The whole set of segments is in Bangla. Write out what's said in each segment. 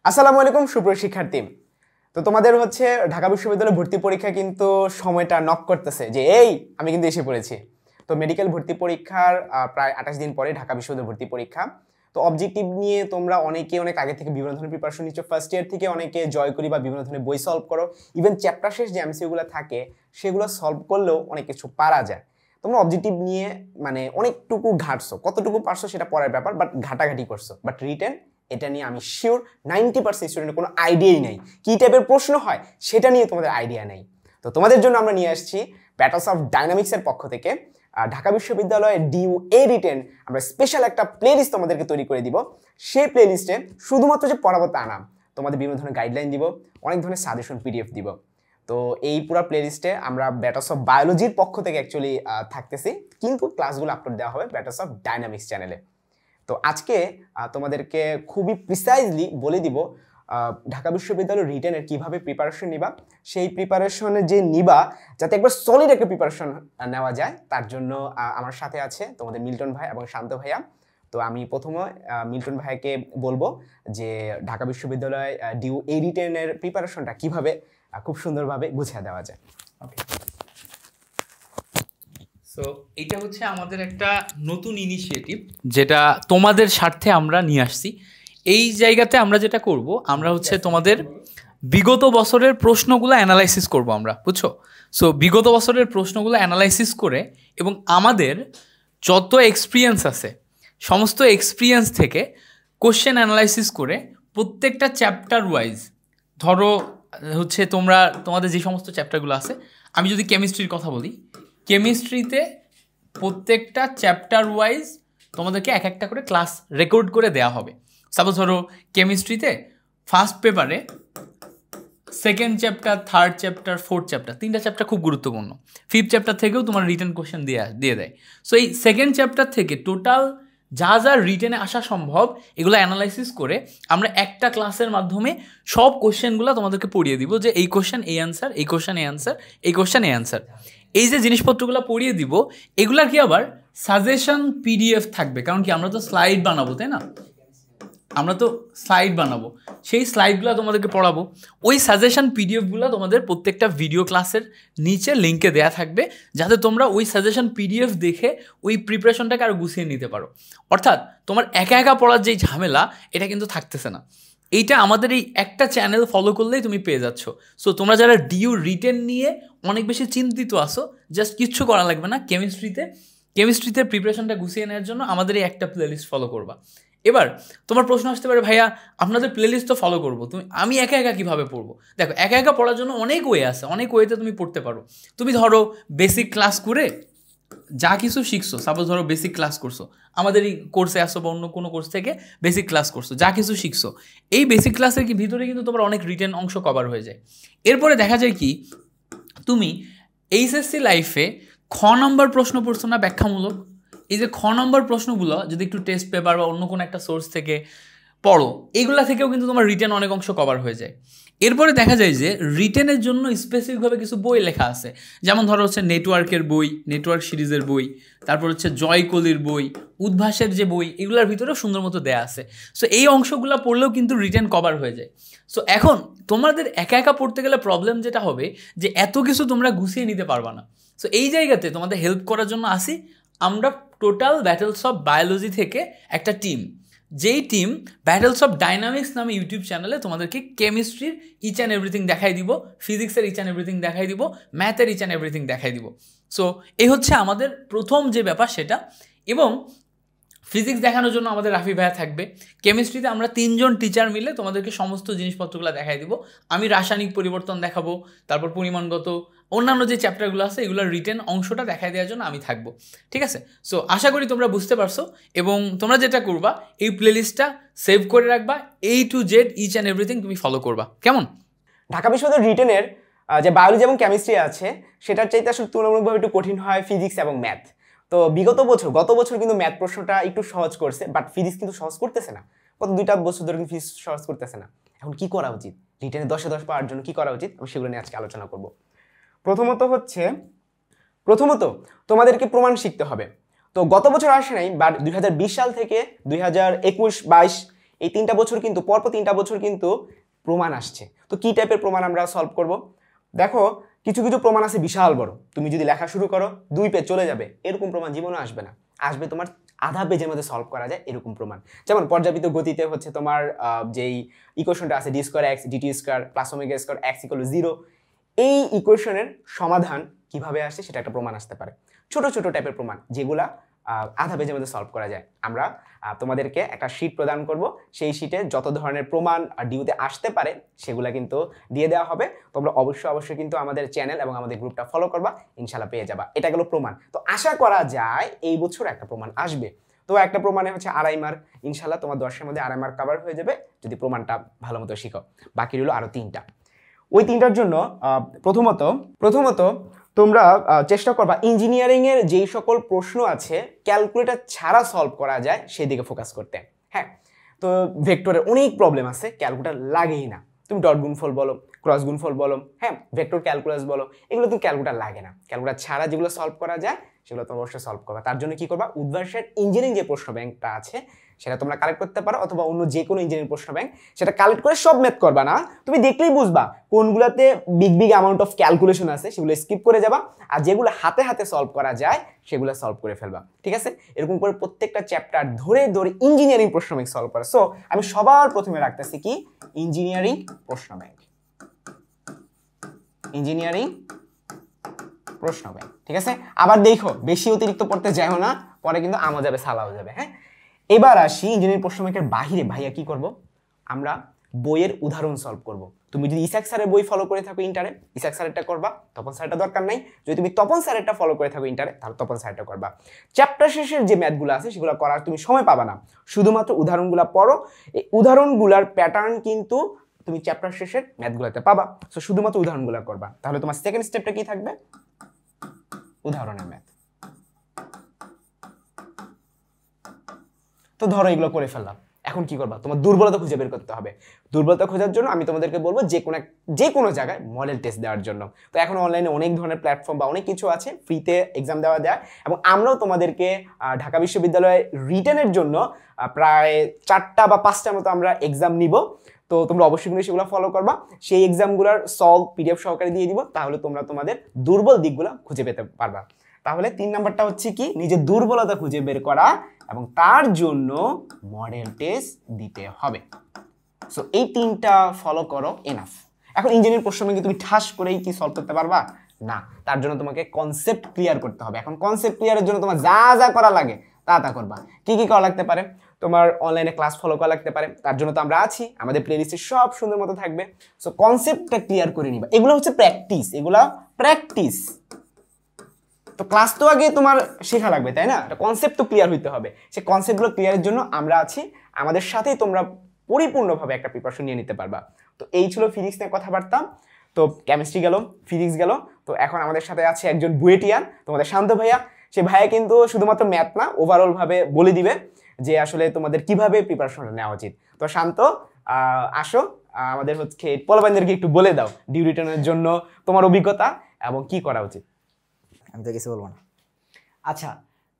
আসসালামু আলাইকুম সুপ্রিয় শিক্ষার্থী। তো তোমাদের হচ্ছে ঢাকা বিশ্ববিদ্যালয় ভর্তি পরীক্ষা কিন্তু সময়টা নক করতেছে যে আমি কিন্তু এসে পড়েছি। তো মেডিকেল ভর্তি পরীক্ষার প্রায় 28 দিন পরে ঢাকা বিশ্ববিদ্যালয় ভর্তি পরীক্ষা। তো অবজেক্টিভ নিয়ে তোমরা অনেক আগে থেকে বিভিন্ন ধরনের প্রিপারেশন নিচ্ছ। ফার্স্ট ইয়ার থেকে অনেকে জয় করি বা বিভিন্ন ধরনের বই সলভ করো, ইভেন চ্যাপ্টার শেষ যে এমসিকিউগুলো থাকে সেগুলো সলভ করলেও অনেক কিছু পারা যায়। তোমরা অবজেক্টিভ নিয়ে মানে অনেকটুকু ঘাটছো, কতটুকু পারছো সেটা পরের ব্যাপার, বাট ঘাটাঘাটি করছো। বাট রিটেন এটা নিয়ে আমি শিওর 90% স্টুডেন্টের কোনো আইডিয়াই নেই, কী টাইপের প্রশ্ন হয় সেটা নিয়ে তোমাদের আইডিয়া নেই। তো তোমাদের জন্য আমরা নিয়ে আসছি ব্যাটলস অফ ডাইনামিক্সের পক্ষ থেকে ঢাকা বিশ্ববিদ্যালয়ের ডিউ এ রিটেন আমরা স্পেশাল একটা প্লেলিস্ট তোমাদেরকে তৈরি করে দিব। সেই প্লেলিস্টে শুধুমাত্র যে পড়াবো তা না, তোমাদের বিভিন্ন ধরনের গাইডলাইন দিব, অনেক ধরনের সাজেশন পিডিএফ দিব। তো এই পুরো প্লেলিস্টে আমরা ব্যাটলস অফ বায়োলজির পক্ষ থেকে অ্যাকচুয়ালি থাকতেছি, কিন্তু ক্লাসগুলো আপলোড দেওয়া হবে ব্যাটলস অফ ডাইনামিক্স চ্যানেলে। তো আজকে তোমাদেরকে খুবই প্রিসাইজলি বলে দিব ঢাকা বিশ্ববিদ্যালয়ের রিটেনের কিভাবে প্রিপারেশন নিবা, সেই প্রিপারেশনে যে নিবা যাতে একবার সলিড একটা প্রিপারেশন নেওয়া যায়। তার জন্য আমার সাথে আছে তোমাদের মিল্টন ভাই এবং শান্ত ভাইয়া। তো আমি প্রথমে মিল্টন ভাইকে বলবো যে ঢাকা বিশ্ববিদ্যালয় ডিউ এ রিটেনের প্রিপারেশনটা কিভাবে খুব সুন্দরভাবে গুছিয়ে দেওয়া যায়। ওকে, সো এটা হচ্ছে আমাদের একটা নতুন ইনিশিয়েটিভ যেটা তোমাদের স্বার্থে আমরা নিয়ে আসছি। এই জায়গাতে আমরা যেটা করব, আমরা হচ্ছে তোমাদের বিগত বছরের প্রশ্নগুলো অ্যানালাইসিস করব আমরা, বুঝছো? সো বিগত বছরের প্রশ্নগুলো অ্যানালাইসিস করে এবং আমাদের যত এক্সপিরিয়েন্স আছে সমস্ত এক্সপিরিয়েন্স থেকে কোশ্চেন অ্যানালাইসিস করে প্রত্যেকটা চ্যাপ্টার ওয়াইজ, ধরো হচ্ছে তোমাদের যে সমস্ত চ্যাপ্টারগুলো আছে, আমি যদি কেমিস্ট্রির কথা বলি, কেমিস্ট্রিতে প্রত্যেকটা চ্যাপ্টার ওয়াইজ তোমাদেরকে এক একটা করে ক্লাস রেকর্ড করে দেওয়া হবে। সাপোজ ধরো কেমিস্ট্রিতে ফার্স্ট পেপারে second chapter, third chapter, fourth chapter, তিনটা চ্যাপ্টার খুব গুরুত্বপূর্ণ। ফিফথ চ্যাপ্টার থেকেও তোমার রিটেন কোশ্চেন দিয়ে দেয়। সো এই সেকেন্ড চ্যাপ্টার থেকে টোটাল যা যা রিটেনে আসা সম্ভব এগুলো অ্যানালাইসিস করে আমরা একটা ক্লাসের মাধ্যমে সব কোশ্চেনগুলো তোমাদেরকে পড়িয়ে দিব যে এই কোশ্চেন এই অ্যান্সার, এই কোশ্চেন এই অ্যান্সার, এই কোশ্চেন এই অ্যান্সার। এই যে জিনিসপত্রগুলো পড়িয়ে দিব এগুলার কি আবার সাজেশন পিডিএফ থাকবে, কারণ কি আমরা তো স্লাইড বানাবো, তাই না? আমরা তো স্লাইড বানাবো, সেই স্লাইডগুলো তোমাদেরকে পড়াবো। ওই সাজেশন পিডিএফগুলো তোমাদের প্রত্যেকটা ভিডিও ক্লাসের নিচে লিঙ্কে দেয়া থাকবে, যাতে তোমরা ওই সাজেশন পিডিএফ দেখে ওই প্রিপারেশনটাকে আরও গুছিয়ে নিতে পারো। অর্থাৎ তোমার একা একা পড়ার যেই ঝামেলা এটা কিন্তু থাকতেছে না। এইটা আমাদের এই একটা চ্যানেল ফলো করলেই তুমি পেয়ে যাচ্ছ। সো তোমরা যারা ডিউ রিটেন নিয়ে অনেক বেশি চিন্তিত আসো, জাস্ট কিচ্ছু করা লাগবে না, কেমিস্ট্রিতে প্রিপারেশনটা গুছিয়ে নেওয়ার জন্য আমাদের এই একটা প্লেলিস্ট ফলো করবা। এবার তোমার প্রশ্ন আসতে পারে, ভাইয়া আপনাদের প্লেলিস্ট তো ফলো করবো, আমি একা একা কীভাবে পড়বো? দেখো, একা একা পড়ার জন্য অনেক ওয়ে আছে, অনেক ওয়েতে তুমি পড়তে পারো। তুমি ধরো বেসিক ক্লাস করে যা কিছু শিখছো, সাপোজ ধরো বেসিক ক্লাস করছো, আমাদের এই কোর্সে আসো বা অন্য কোনো কোর্স থেকে বেসিক ক্লাস করছো, যা কিছু শিখছো, এই বেসিক ক্লাসের ভিতরে কিন্তু তোমার অনেক রিটেন অংশ কভার হয়ে যায়। এরপরে দেখা যায় কি, তুমি এইচএসসি লাইফে খ নম্বর প্রশ্ন পড়ছো না ব্যাখ্যামূলক, এই যে খ নম্বর প্রশ্নগুলো যদি একটু টেস্ট পেপার বা অন্য কোনো একটা সোর্স থেকে পড়ো, এইগুলা থেকেও কিন্তু তোমার রিটেন অনেক অংশ কভার হয়ে যায়। এরপরে দেখা যায় যে রিটেনের জন্য স্পেসিফিকভাবে কিছু বই লেখা আছে, যেমন ধরো হচ্ছে নেটওয়ার্কের বই, নেটওয়ার্ক সিরিজের বই, তারপর হচ্ছে জয় কলির বই, উদ্ভাসের যে বই, এগুলোর ভিতরেও সুন্দর মতো দেয়া আছে। সো এই অংশগুলো পড়লেও কিন্তু রিটেন কভার হয়ে যায়। সো এখন তোমাদের একা একা পড়তে গেলে প্রবলেম যেটা হবে যে এত কিছু তোমরা গুছিয়ে নিতে পারবা না। সো এই জায়গাতে তোমাদের হেল্প করার জন্য আসি আমরা টোটাল ব্যাটলস অফ বায়োলজি থেকে একটা টিম, যেই টিম ব্যাটলস অফ ডাইনামিক্স নামে ইউটিউব চ্যানেলে তোমাদেরকে কেমিস্ট্রির ইচ অ্যান্ড এভরিথিং দেখাই দিব, ফিজিক্সের ইচ অ্যান্ড এভরিথিং দেখাই দিব, ম্যাথের ইচ অ্যান্ড এভরিথিং দেখাই দিব। সো এই হচ্ছে আমাদের প্রথম যে ব্যাপার সেটা। এবং ফিজিক্স দেখানোর জন্য আমাদের রাফি ভাইয়া থাকবে। কেমিস্ট্রিতে আমরা 3 জন টিচার মিলে তোমাদেরকে সমস্ত জিনিসপত্রগুলো দেখাই দিব। আমি রাসায়নিক পরিবর্তন দেখাবো, তারপর পরিমাণগত অন্যান্য যে চ্যাপ্টারগুলো আছে এগুলোর রিটেন অংশটা দেখাই দেওয়ার জন্য আমি থাকবো, ঠিক আছে? সো আশা করি তোমরা বুঝতে পারছো, এবং তোমরা যেটা করবা এই প্লেলিস্টটা সেভ করে রাখবা, A to Z each and everything তুমি ফলো করবা, কেমন? ঢাকা বিশ্ববিদ্যালয়ের রিটেনের যে বায়োলজি এবং কেমিস্ট্রি আছে সেটার চাইতে আসলে তুলনামূলকভাবে একটু কঠিন হয় ফিজিক্স এবং ম্যাথ। তো গত বছর কিন্তু ম্যাথ প্রশ্নটা একটু সহজ করছে, বাট ফিজিক্স কিন্তু সহজ করতেছে না। গত 2টা বছর ধরে কিন্তু ফিজিক্স সহজ করতেছে না। এখন কি করা উচিত, রিটেনে 10-এ 10 পাওয়ার জন্য কি করা উচিত, আমি সেগুলো নিয়ে আজকে আলোচনা করব। প্রথমত তোমাদেরকে প্রমাণ শিখতে হবে। তো গত বছর আসে নাই, বাট 2020 সাল থেকে 2021-22 এই 3টা বছর কিন্তু পরপর 3টা বছর কিন্তু প্রমাণ আসছে। তো কি টাইপের প্রমাণ আমরা সলভ করব? দেখো কিছু কিছু প্রমাণ আছে বিশাল বড়, তুমি যদি লেখা শুরু করো 2 পেজ চলে যাবে, এরকম প্রমাণ জীবনে আসবে না। আসবে তোমার আধা পেজের মধ্যে সলভ করা যায় এরকম প্রমাণ। যেমন পর্যাবৃত্ত গতিতে হচ্ছে তোমার যেই ইকুয়েশনটা আছে d square x dt square plus omega square x = 0, এই ইকুয়েশনের সমাধান কিভাবে আসে সেটা একটা প্রমাণ আসতে পারে। ছোট ছোট টাইপের প্রমাণ যেগুলা আধা পেজের মধ্যে সলভ করা যায়। আমরা তোমাদেরকে একটা শীট প্রদান করব, সেই শীটে যত ধরনের প্রমাণ ডিউতে আসতে পারে সেগুলা কিন্তু দিয়ে দেওয়া হবে। তোমরা অবশ্যই কিন্তু আমাদের চ্যানেল এবং আমাদের গ্রুপটা ফলো করবা, ইনশাল্লাহ পেয়ে যাবা। এটা গেল প্রমাণ। তো আশা করা যায় এই বছর একটা প্রমাণ আসবে। তো একটা প্রমাণে হচ্ছে 2.5 মার্ক, ইনশাল্লাহ তোমার 10-এর মধ্যে 2.5 মার্ক কভার হয়ে যাবে যদি প্রমাণটা ভালো মতো শিখো। বাকি রইল আরো 3টা। ওই 3টার জন্য প্রথমত তোমরা চেষ্টা করবা ইঞ্জিনিয়ারিং এর যেই সকল প্রশ্ন আছে ক্যালকুলেটর ছাড়া সলভ করা যায় সেদিকে ফোকাস করতে। হ্যাঁ, তো ভেক্টরের অনেক প্রবলেম আছে, ক্যালকুলেটর লাগেই না। তুমি ডট গুণফল বলো, ক্রস গুণফল বলো, হ্যাঁ ভেক্টর ক্যালকুলাস বলো, এগুলো তুমি ক্যালকুলেটর লাগে না। ক্যালকুলেটর ছাড়া যেগুলো সলভ করা যায় সেগুলো তোমরা অবশ্যই সলভ করবা। তার জন্য কি করবা, উদ্ভাসের ইঞ্জিনিয়ারিং যে প্রশ্ন ব্যাংকটা আছে সেটা তোমরা কালেক্ট করতে পারো, অথবা অন্য যে কোনো ইঞ্জিনিয়ারিং প্রশ্ন ব্যাংক, সেটা কালেক্ট করে সব ম্যাথ করবা না, তুমি দেখলেই বুঝবা কোনগুলোতে বিগ অ্যামাউন্ট অফ ক্যালকুলেশন আছে সেগুলো স্কিপ করে যাবা, আর যেগুলো হাতে হাতে সলভ করা যায় সেগুলো সলভ করে ফেলবা। ঠিক আছে, এরকম করে প্রত্যেকটা চ্যাপ্টার ধরে ধরে ইঞ্জিনিয়ারিং প্রশ্ন ব্যাংক সলভ করা। সো আমি সবার প্রথমে রাখতেছি কি, ইঞ্জিনিয়ারিং প্রশ্ন ব্যাংক, ইঞ্জিনিয়ারিং প্রশ্ন ব্যাংক। ঠিক আছে, আবার দেখো বেশি অতিরিক্ত পড়তে যাও না, পরে কিন্তু আমও যাবে সালাও যাবে। হ্যাঁ, এবার আসি ইঞ্জিনিয়ারিং প্রশ্ন ব্যাংকের বাহিরে ভাইয়া কি করব, আমরা বইয়ের উদাহরণ সলভ করব। তুমি যদি ইসাক স্যারের বই ফলো করে থাকো ইন্টারে, ইসাক স্যারেরটা করবা, তপন স্যারেরটা দরকার নাই। যদি তুমি তপন স্যারেরটা ফলো করে থাকো ইন্টারে, তাহলে তপন স্যারেরটা করবা। চ্যাপ্টার শেষের যে ম্যাথগুলো আছে সেগুলো করার তুমি সময় পাবা না, শুধুমাত্র উদাহরণগুলো পড়ো। এই উদাহরণগুলোর প্যাটার্ন কিন্তু তুমি চ্যাপ্টার শেষের ম্যাথগুলোতে পাবা। সো শুধুমাত্র উদাহরণগুলো করবা, তাহলে তোমার সেকেন্ড স্টেপটা কি থাকবে, উদাহরণের ম্যাথ। তো ধরো এগুলো করে ফেললাম, এখন কি করবা, তোমার দুর্বলতা খুঁজে বের করতে হবে। দুর্বলতা খোঁজার জন্য আমি তোমাদেরকে বলবো যে কোনো জায়গায় মডেল টেস্ট দেওয়ার জন্য। তো এখন অনলাইনে অনেক ধরনের প্ল্যাটফর্ম বা অনেক কিছু আছে, ফ্রিতে এক্সাম দেওয়া যায়। এবং আমরাও তোমাদেরকে ঢাকা বিশ্ববিদ্যালয়ে রিটেনের জন্য প্রায় 4টা বা 5টার মতো আমরা এক্সাম নিব। তো তোমরা অবশ্যই কিন্তু সেগুলো ফলো করবা, সেই এক্সামগুলোর সলভ পিডিএফ সহকারে দিয়ে দিব, তাহলে তোমরা তোমাদের দুর্বল দিকগুলো খুঁজে পেতে পারবা। তাহলে 3 নাম্বারটা হচ্ছে কি, নিজের দুর্বলতা খুঁজে বের করা এবং তার জন্য মডেল টেস্ট দিতে হবে। সো এই 3টা ফলো করো, এনাফ। এখন ইঞ্জিনিয়ারিং প্রশ্ন ব্যাংকে তুমি ঠাস করেই কি সলভ করতে পারবা না, তার জন্য তোমাকে কনসেপ্ট ক্লিয়ার করতে হবে। এখন কনসেপ্ট ক্লিয়ারের জন্য তোমার যা যা করা লাগে তা করবা। কি কি করা লাগতে পারে, তোমার অনলাইনে ক্লাস ফলো করা লাগতে পারে, তার জন্য তো আমরা আছি, আমাদের প্লেলিস্টে সব সুন্দর মতো থাকবে। সো কনসেপ্টটা ক্লিয়ার করে নিবা, এগুলো হচ্ছে প্র্যাকটিস, এগুলা প্র্যাকটিস। তো ক্লাস তো আগে তোমার শেখা লাগবে, তাই না? কনসেপ্ট তো ক্লিয়ার হইতে হবে, সেই কনসেপ্টগুলো ক্লিয়ারের জন্য আমরা আছি, আমাদের সাথেই তোমরা পরিপূর্ণভাবে একটা প্রিপারেশন নিয়ে নিতে পারবা। তো এই ছিল ফিজিক্স নিয়ে কথাবার্তা। তো কেমিস্ট্রি গেল, ফিজিক্স গেল, তো এখন আমাদের সাথে আছে একজন বুয়েটিয়ান, তোমাদের শান্ত ভাইয়া। সে ভাইয়া কিন্তু শুধুমাত্র ম্যাথ না, ওভারঅল ভাবে বলে দিবে যে আসলে তোমাদের কিভাবে প্রিপারেশনটা নেওয়া উচিত। তো শান্ত, আসো, আমাদের হচ্ছে পোলাপাইনদেরকে একটু বলে দাও ডিউ রিটার্নের জন্য তোমার অভিজ্ঞতা এবং কি করা উচিত। আমি তো কিছু বলবো না। আচ্ছা,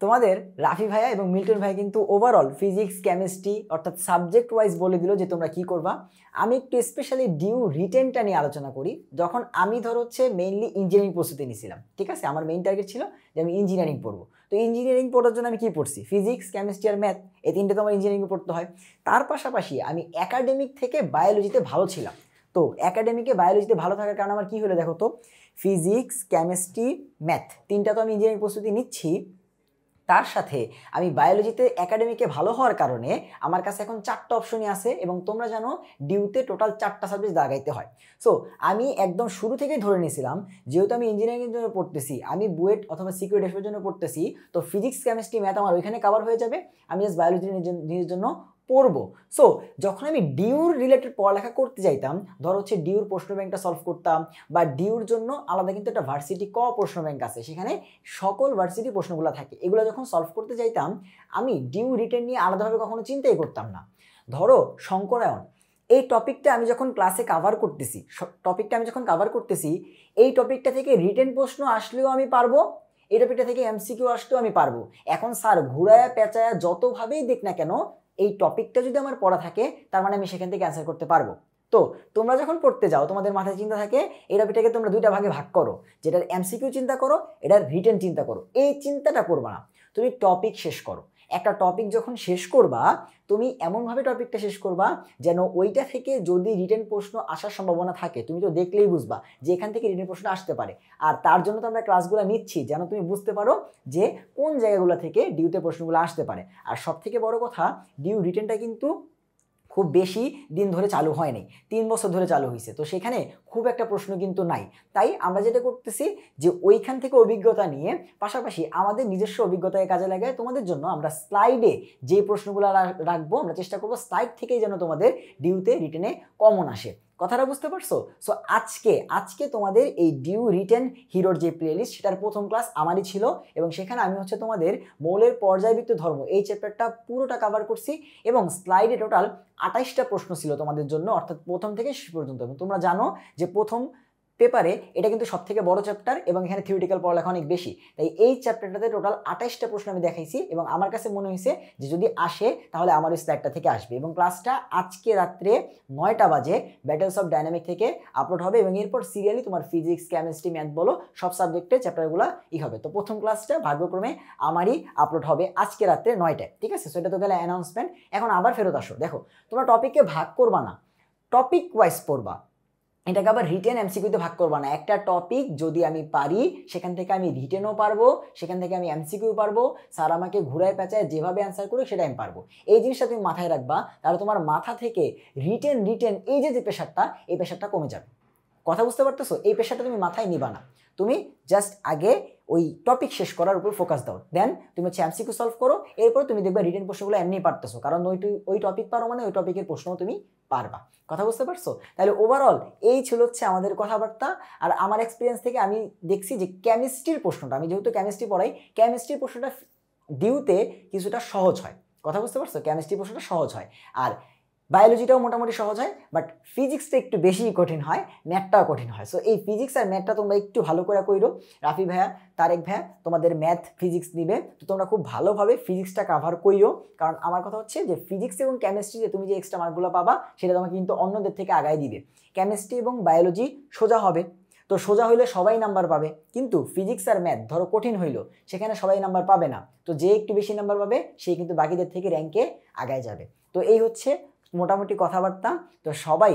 তোমাদের রাফি ভাইয়া এবং মিল্টন ভাই কিন্তু ওভারঅল ফিজিক্স কেমিস্ট্রি অর্থাৎ সাবজেক্ট ওয়াইজ বলে দিল যে তোমরা কি করবা। আমি একটু স্পেশালি ডিউ রিটেনটা নিয়ে আলোচনা করি। যখন আমি হচ্ছে মেইনলি ইঞ্জিনিয়ারিং প্রস্তুতি নিয়েছিলাম, ঠিক আছে, আমার মেইন টার্গেট ছিল যে আমি ইঞ্জিনিয়ারিং পড়বো। তো ইঞ্জিনিয়ারিং পড়ার জন্য আমি কি পড়ছি, ফিজিক্স কেমিস্ট্রি আর ম্যাথ, এই 3টে তো আমার ইঞ্জিনিয়ারিংয়ে পড়তে হয়। তার পাশাপাশি আমি একাডেমিক থেকে বায়োলজিতে ভালো ছিলাম। তো একাডেমিকে বায়োলজিতে ভালো থাকার কারণে আমার কি হলো দেখো তো, ফিজিক্স কেমিস্ট্রি ম্যাথ 3টা তো আমি ইঞ্জিনিয়ারিং প্রস্তুতি নিচ্ছি, তার সাথে আমি বায়োলজিতে একাডেমিকে ভালো হওয়ার কারণে আমার কাছে এখন 4টা অপশনই আছে। এবং তোমরা জানো ডিউতে টোটাল 4টা সাবজেক্ট দাগাইতে হয়। সো আমি একদম শুরু থেকেই ধরে নিয়েছিলাম যেহেতু আমি ইঞ্জিনিয়ারিংয়ের জন্য পড়তেছি, আমি বুয়েট অথবা সিকিউরিটি এর জন্য পড়তেছি, তো ফিজিক্স কেমিস্ট্রি ম্যাথ আমার ওইখানে কভার হয়ে যাবে, আমি জাস্ট বায়োলজি নিজের জন্য পড়বো। সো যখন আমি ডিউর রিলেটেড পড়ালেখা করতে যাইতাম, ধর হচ্ছে ডিউর প্রশ্ন ব্যাংকটা সলভ করতাম, বা ডিউর জন্য আলাদা কিন্তু একটা ভার্সিটি প্রশ্ন ব্যাংক আছে, সেখানে সকল ভার্সিটি প্রশ্নগুলো থাকে, এগুলো যখন সলভ করতে যাইতাম আমি ডিউ রিটেন নিয়ে আলাদাভাবে কখনো চিন্তাই করতাম না। ধরো শঙ্করায়ন, এই টপিকটা আমি যখন ক্লাসে কাভার করতেছি, এই টপিকটা থেকে রিটেন প্রশ্ন আসলেও আমি পারবো, এই টপিকটা থেকে এমসিকিউ আসলেও আমি পারবো। এখন স্যার ঘুরায়া পেঁচায়া যতভাবেই দেখ না কেন, এই টপিকটা যদি আমার পড়া থাকে তার মানে আমি সেখান থেকে অ্যান্সার করতে পারবো। তো তোমরা যখন পড়তে যাও তোমাদের মাথায় চিন্তা থাকে এই টপিকটাকে তোমরা দুইটা ভাগে ভাগ করো, যেটার এমসিকিউ চিন্তা করো, এটার রিটেন চিন্তা করো। এই চিন্তাটা করবা না, তুমি টপিক শেষ করো। একটা টপিক যখন শেষ করবা তুমি এমনভাবে টপিকটা শেষ করবা যেন ওইটা থেকে যদি রিটেন প্রশ্ন আসার সম্ভাবনা থাকে তুমি তো দেখলেই বুঝবা যে এখান থেকে রিটেন প্রশ্ন আসতে পারে। আর তার জন্য তো আমরা ক্লাসগুলো নিচ্ছি যেন তুমি বুঝতে পারো যে কোন জায়গাগুলো থেকে ডিউতে প্রশ্নগুলো আসতে পারে। আর সব থেকে বড় কথা, ডিউ রিটেনটা কিন্তু খুব বেশি দিন ধরে চালু হয়নি, 3 বছর ধরে চালু হয়েছে, তো সেখানে খুব একটা প্রশ্ন কিন্তু নাই। তাই আমরা যেটা করতেছি যে ওইখান থেকে অভিজ্ঞতা নিয়ে পাশাপাশি আমাদের নিজস্ব অভিজ্ঞতাকে কাজে লাগায় তোমাদের জন্য আমরা স্লাইডে যে প্রশ্নগুলো রাখবো আমরা চেষ্টা করবো স্লাইড থেকেই যেন তোমাদের ডিউতে রিটেনে কমন আসে। কথাটা বুঝতে পারছো? সো আজকে তোমাদের এই ডিউ রিটেন হিরোর যে প্লেলিস্ট সেটার প্রথম ক্লাস আমারই ছিল এবং সেখানে আমি হচ্ছে তোমাদের মৌলের পর্যায়বৃত্ত ধর্ম এই চ্যাপ্টারটা পুরোটা কভার করছি এবং স্লাইডে টোটাল 28টা প্রশ্ন ছিল তোমাদের জন্য, অর্থাৎ প্রথম থেকে শেষ পর্যন্ত। এবং তোমরা জানো যে প্রথম পেপারে এটা কিন্তু সব থেকে বড় চ্যাপ্টার এবং এখানে থিওরিটিক্যাল পড়ালেখা অনেক বেশি, তাই এই চ্যাপ্টারটাতে টোটাল 28টা প্রশ্ন আমি দেখাইছি এবং আমার কাছে মনে হয়েছে যে যদি আসে তাহলে আমার ওই স্লাইডটা থেকে আসবে। এবং ক্লাসটা আজকে রাত্রে 9টা বাজে ব্যাটেলস অফ ডাইনামিক থেকে আপলোড হবে এবং এরপর সিরিয়ালি তোমার ফিজিক্স, কেমিস্ট্রি, ম্যাথ বলো সব সাবজেক্টে চ্যাপ্টারগুলো হবে। তো প্রথম ক্লাসটা ভাগ্যক্রমে আমারই আপলোড হবে আজকে রাত্রে 9টায়, ঠিক আছে? সো এটা তো গেলে অ্যানাউন্সমেন্ট। এখন আবার ফেরত আসো, দেখো তোমরা টপিককে ভাগ করবা না, টপিক ওয়াইজ পড়বা, এটাকে আবার রিটেন এমসিকিউতে ভাগ করবা না। একটা টপিক যদি আমি পারি সেখান থেকে আমি রিটেনও পারবো, সেখান থেকে আমি এমসিকিউ পারবো, স্যার আমাকে ঘুরায় পেঁচায় যেভাবে অ্যান্সার করুক সেটা আমি পারবো। এই জিনিসটা তুমি মাথায় রাখবা, তাহলে তোমার মাথা থেকে রিটেন এই যে প্রেশারটা এই প্রেশারটা কমে যাবে। কথা বুঝতে পারতেছো? এই প্রেশারটা তুমি মাথায় নিবা না, তুমি জাস্ট আগে ওই টপিক শেষ করার উপর ফোকাস দাও, দেন তুমি হচ্ছে এমসিকিউ সলভ করো, এরপর তুমি দেখবে রিটেন প্রশ্নগুলো এমনি পারতেছো, কারণ ওই টপিক পারো মানে ওই টপিকের প্রশ্নও তুমি পারবা। কথা বুঝতে পারছো? তাহলে ওভারঅল এই ছিল হচ্ছে আমাদের কথাবার্তা। আর আমার এক্সপিরিয়েন্স থেকে আমি দেখছি যে কেমিস্ট্রির প্রশ্নটা, আমি যেহেতু কেমিস্ট্রি পড়াই, কেমিস্ট্রির প্রশ্নটা ডিউতে কিছুটা সহজ হয়। কথা বুঝতে পারছো? কেমিস্ট্রি প্রশ্নটা সহজ হয়, আর বায়োলজিটাও মোটামুটি সহজ হয়, বাট ফিজিক্সটা একটু বেশি কঠিন হয়, ম্যাথটাও কঠিন হয়। সো এই ফিজিক্স আর ম্যাথটা তোমরা একটু ভালো করে কইরো। রাফি ভাইয়া, তারেক ভাইয়া তোমাদের ম্যাথ ফিজিক্স নিবে, তো তোমরা খুব ভালোভাবে ফিজিক্সটা কাভার কইরো, কারণ আমার কথা হচ্ছে যে ফিজিক্স এবং কেমিস্ট্রিতে তুমি যে এক্সট্রা মার্কগুলো পাবা সেটা তোমাকে কিন্তু অন্যদের থেকে আগায় দিবে। কেমিস্ট্রি এবং বায়োলজি সোজা হবে, তো সোজা হইলে সবাই নাম্বার পাবে, কিন্তু ফিজিক্স আর ম্যাথ ধরো কঠিন হইলো, সেখানে সবাই নাম্বার পাবে না, তো যে একটু বেশি নাম্বার পাবে সেই কিন্তু বাকিদের থেকে র্যাঙ্কে আগায় যাবে। তো এই হচ্ছে মোটামুটি কথাবার্তা। তো সবাই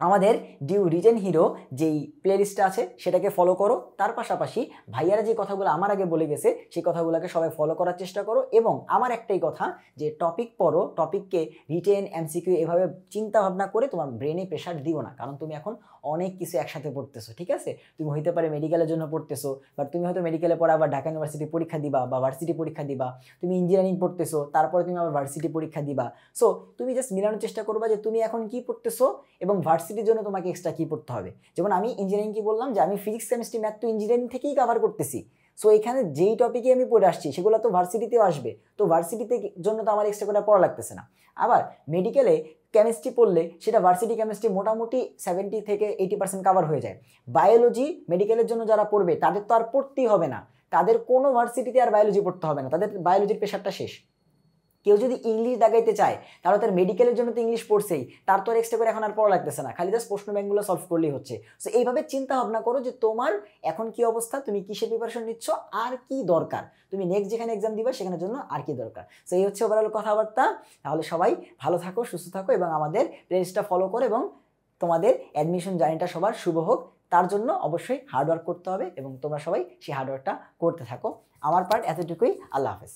আমাদের ডিউ রিটেন হিরো যেই প্লেলিস্টটা আছে সেটাকে ফলো করো, তার পাশাপাশি ভাইয়ারা যে কথাগুলো আমার আগে বলে গেছে সেই কথাগুলোকে সবাই ফলো করার চেষ্টা করো। এবং আমার একটাই কথা যে টপিক পড়ো, টপিককে রিটেন, এমসিকিউ এভাবে চিন্তা ভাবনা করে তোমার ব্রেনে প্রেশার দিও না, কারণ তুমি এখন অনেক কিছু একসাথে পড়তেছো, ঠিক আছে? তুমি হইতে পারে মেডিকেলের জন্য পড়তেছো, বাট তুমি হয়তো মেডিকেলে পড়ে আবার ঢাকা ইউনিভার্সিটি পরীক্ষা দিবা বা ভার্সিটি পরীক্ষা দিবা, তুমি ইঞ্জিনিয়ারিং পড়তেছো তারপরে তুমি আবার ভার্সিটি পরীক্ষা দিবা। সো তুমি জাস্ট মিলানোর চেষ্টা করবা যে তুমি এখন কি পড়তেছো এবং ভার্সিটির জন্য তোমাকে এক্সট্রা কি পড়তে হবে। যেমন আমি ইঞ্জিনিয়ারিং কি বললাম যে আমি ফিজিক্স, কেমিস্ট্রি, ম্যাথ তো ইঞ্জিনিয়ারিং থেকেই কভার করতেছি, সো এখানে যেই টপিকে আমি পড়ে আসছি সেগুলো তো ভার্সিটিতেও আসবে, তো ভার্সিটিতে জন্য তো আমার এক্সট্রা করে পড়া লাগতেছে না। আবার মেডিকেলে কেমিস্ট্রি পড়লে সেটা ভার্সিটি কেমিস্ট্রি মোটামুটি 70 থেকে 80% কভার হয়ে যায়। বায়োলজি মেডিকেলের জন্য যারা পড়বে তাদের তো আর পড়তেই হবে না, তাদের কোনো ভার্সিটিতে আর বায়োলজি পড়তে হবে না, তাদের বায়োলজির পেশারটা শেষ। কেউ যদি ইংলিশ দাগাইতে চায় তাহলে তার মেডিকেলের জন্য তো ইংলিশ পড়ছেই, তার তো আর এক্সট্রা করে এখন আর পড়া লাগতেছে না, খালি জাস্ট প্রশ্ন ব্যাংকগুলো সলভ করলেই হচ্ছে। সো এইভাবে চিন্তা ভাবনা করো যে তোমার এখন কি অবস্থা, তুমি কিসের প্রিপারেশন নিচ্ছ, আর কি দরকার, তুমি নেক্সট যেখানে এক্সাম দিবা সেখানের জন্য আর কি দরকার। সো এই হচ্ছে ওভারঅল কথাবার্তা। তাহলে সবাই ভালো থাকো, সুস্থ থাকো এবং আমাদের প্লেলিস্টটা ফলো করো এবং তোমাদের অ্যাডমিশন জার্নিটা সবার শুভ হোক। তার জন্য অবশ্যই হার্ডওয়ার্ক করতে হবে এবং তোমরা সবাই সেই হার্ডওয়ার্কটা করতে থাকো। আমার পার্ট এতটুকুই। আল্লাহ হাফেজ।